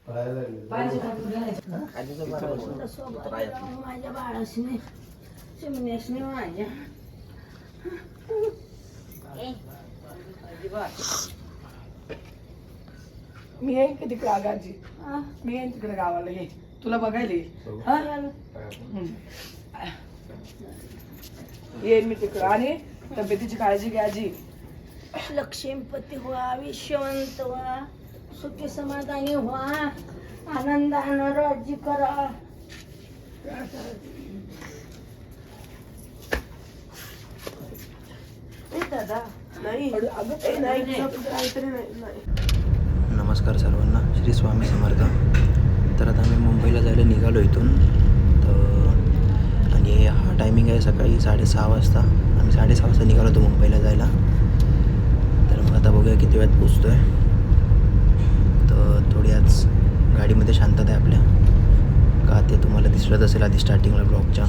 माझ्या बाळासने चिमण्यासने माझ्या मी येईन की तिकडे आगाजी मी येईन तिकडे गावाला ये तुला बघायला येईन मी तिकडं आणि तब्येतीची काळजी घ्या आजी. लक्ष्मीपती व्हा विश्वंत व्हा सुखी समाधानी व्हा आनंदानं राज्य करा. दादा नाही नमस्कार सर्वांना, श्री स्वामी समर्थ. तर आता आम्ही मुंबईला जायला निघालो इथून तर आणि हा टायमिंग आहे सकाळी 6:30 वाजता. आम्ही 6:30 वाजता निघालो होतो मुंबईला जायला. तर मग आता बघूया किती वेळात पोचतो आहे. तर थोडी आज गाडीमध्ये शांतता आहे आपल्या, का ते तुम्हाला दिसलंच असेल आधी स्टार्टिंगला ब्लॉगच्या.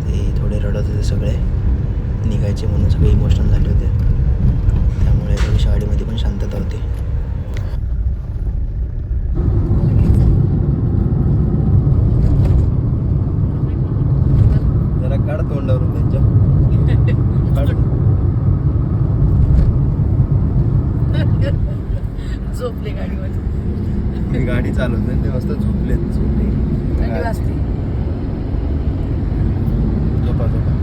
ते थोडे रडत होते सगळे, निघायचे म्हणून सगळे इमोशनल झाले होते. त्यामुळे थोडीशी गाडीमध्ये पण शांतता होती. जरा काढ तोंडावरून त्यांच्या झोपले गाडीवर. मी गाडी चालवते ते मस्त झोपले. थंडी वाजते. झोपा झोपा.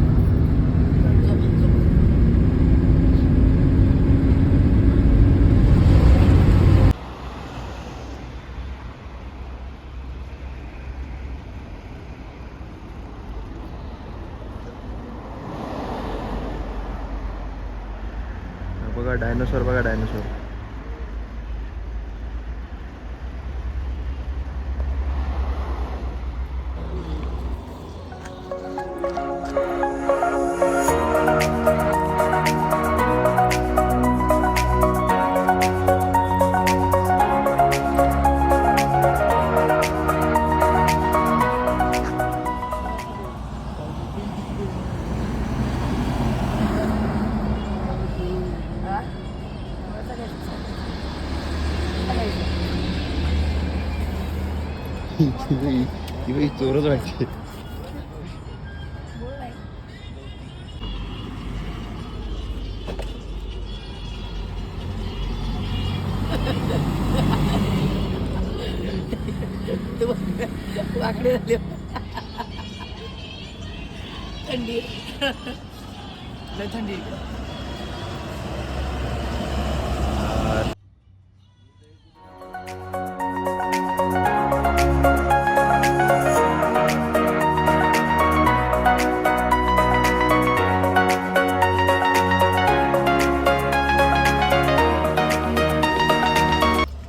बघा डायनोसॉर, बघा डायनोसॉर. ती बाई चोरच वाटते. वाकडे झाले. थंडी लय थंडी.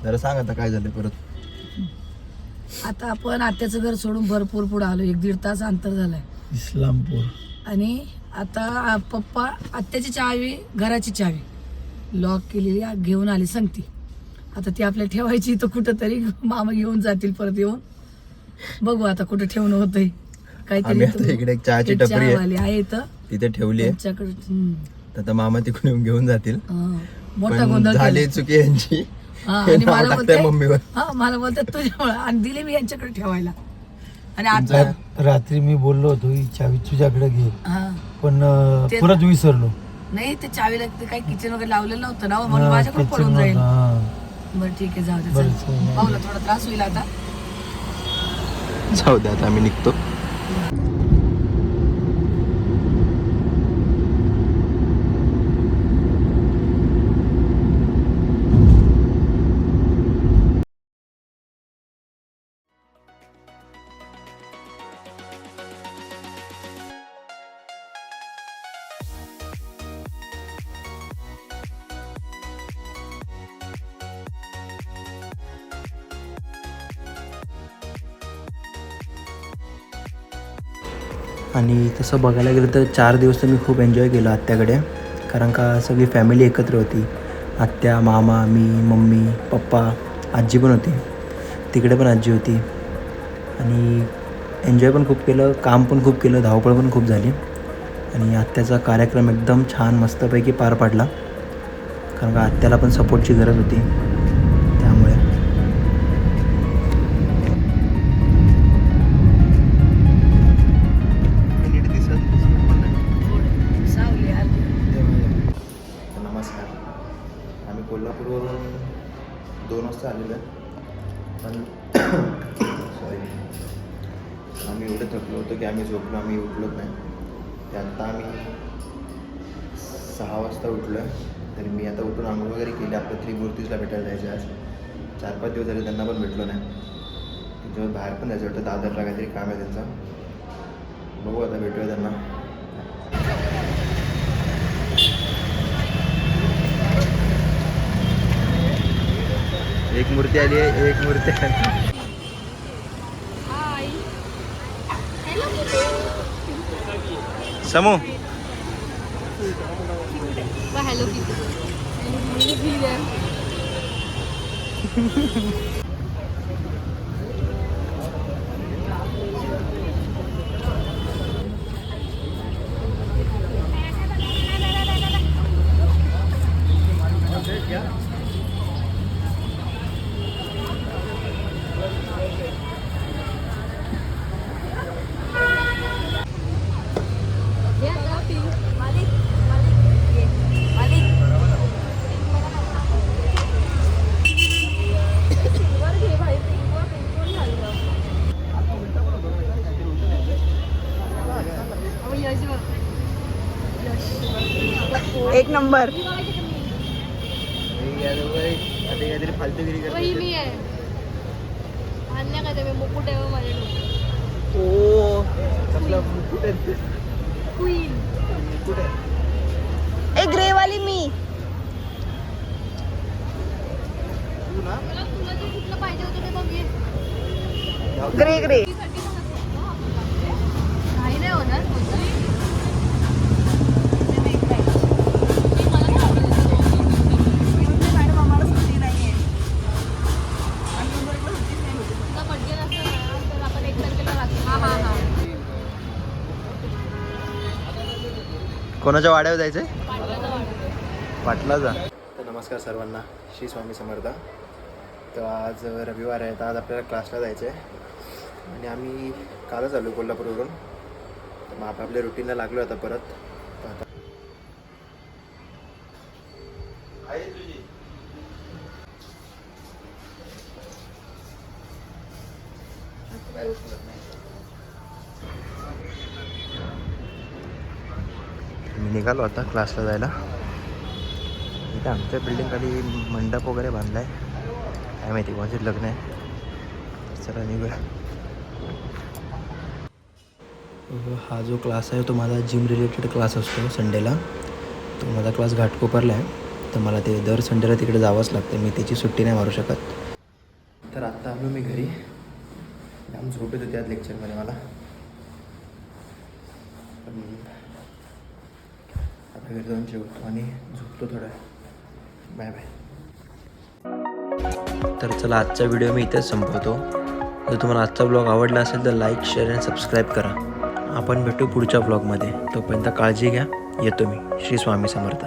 जरा सांग आता काय झालं परत. आता आपण आत्याचं घर सोडून भरपूर पुढे आलो. 1-1.5 तास अंतर झालंय. इस्लामपूर. आणि आता पप्पा आत्याची चावी, घराची चावी लॉक केलेली घेऊन आली सांगती. आता ती आपल्याला ठेवायची तर कुठं तरी मामा घेऊन जातील परत येऊन. बघू आता कुठं ठेवणं होतंय. काहीतरी इकडे एक चहाची टपरी आहे इथं तिथे ठेवली आहे. त्यांच्याकडे आता मामा तिकडून घेऊन जातील. मोठा गोंधळ झाली चुकी यांची. आणि मला बोलते मम्मीवर. मला बोलते तुझ्यामुळे आणि दिली मी यांच्याकडे ठेवायला. आणि आता रात्री मी बोललो होतो ही चावी तुझ्याकडे घे, हा पण परत विसरलो. नाही ते चावीला ते काही किचन वगैरे लावलेलं नव्हतं ना, म्हणून माझ्याकडे पडून जाईल. बरं ठीक आहे, जाऊ दे. पाहुला थोडा त्रास होईल आता. जाऊ दे आता आम्ही निघतो. आणि तसं बघायला गेलं तर 4 दिवस तर मी खूप एन्जॉय केलं आत्याकडे, कारण का सगळी फॅमिली एकत्र होती. आत्या, मामा, मी, मम्मी, पप्पा, आजी पण होती. तिकडे पण आजी होती. आणि एन्जॉय पण खूप केलं, काम पण खूप केलं, धावपळ पण खूप झाली. आणि आत्याचा कार्यक्रम एकदम छान मस्तपैकी पार पाडला, कारण का आत्याला पण सपोर्टची गरज होती. त्यामुळे 2 वाजता आलेलो आहे. पण सॉरी, आम्ही एवढं थकलो होतो की आम्ही झोपलो, आम्ही उठलोच नाही. ते आत्ता आम्ही 6 वाजता उठलो आहे. तर मी आता उठून आंघोळ वगैरे केली. आपल्या त्रिमूर्तीजला भेटायला जायचं आज. 4-5 दिवस झाले त्यांना पण भेटलो नाही. त्यांच्यावर बाहेर पण जायचं वाटतं, दादरला काहीतरी काम आहे त्यांचं. बघू आता भेटूया त्यांना. एक मूर्ती आली आहे, एक मूर्ती आली. समू एक नंबर. काहीतरी फालतूगिरी करतो. मी आहे अन्य काय ते मुकुट आहे माझ्या डोक्यात. ओ कसला मुकुट आहे ते? क्वीन. मुकुट आहे. एक ग्रे वाली मी. तू ना तुला जे कुठलं पाहिजे होतं ते बघ ये. Grey grey. काही नाही होणार. कोणाच्या वाड्यावर जायचंय? पाटलाचा. तर नमस्कार सर्वांना, श्री स्वामी समर्थ. तर आज रविवार आहे, तर आज आपल्याला क्लासला जायचं आहे आणि आम्ही कालच आलो कोल्हापूरवरून. तर मग आपल्या रुटीनला लागलो आता परत. मी निघालो आता क्लासला जायला. इथे आमच्या बिल्डिंगखाली मंडप वगैरे बांधला आहे, काय माहिती कोणाचे लग्न आहे. चला निघूया. हा जो क्लास आहे तो माझा जिम रिलेटेड क्लास असतो संडेला. तो माझा क्लास घाटकोपरला आहे, तर मला ते दर संडेला तिकडे जावंच लागतं. मी त्याची सुट्टी नाही मारू शकत. तर आत्ता आलो मी घरी. जाम झोप येत होती आज लेक्चरमध्ये मला. पण आता घरी जाऊन जेवतो आणि झोपतो थोडा. Bye bye. तर चला, आजचा व्हिडिओ मी इथेच संपवतो. जर तुम्हाला आजचा ब्लॉग आवडला असेल तर लाईक, शेअर आणि सबस्क्राईब करा. आपण भेटू पुढच्या ब्लॉगमध्ये. तोपर्यंत काळजी घ्या. येतो मी. श्री स्वामी समर्थ.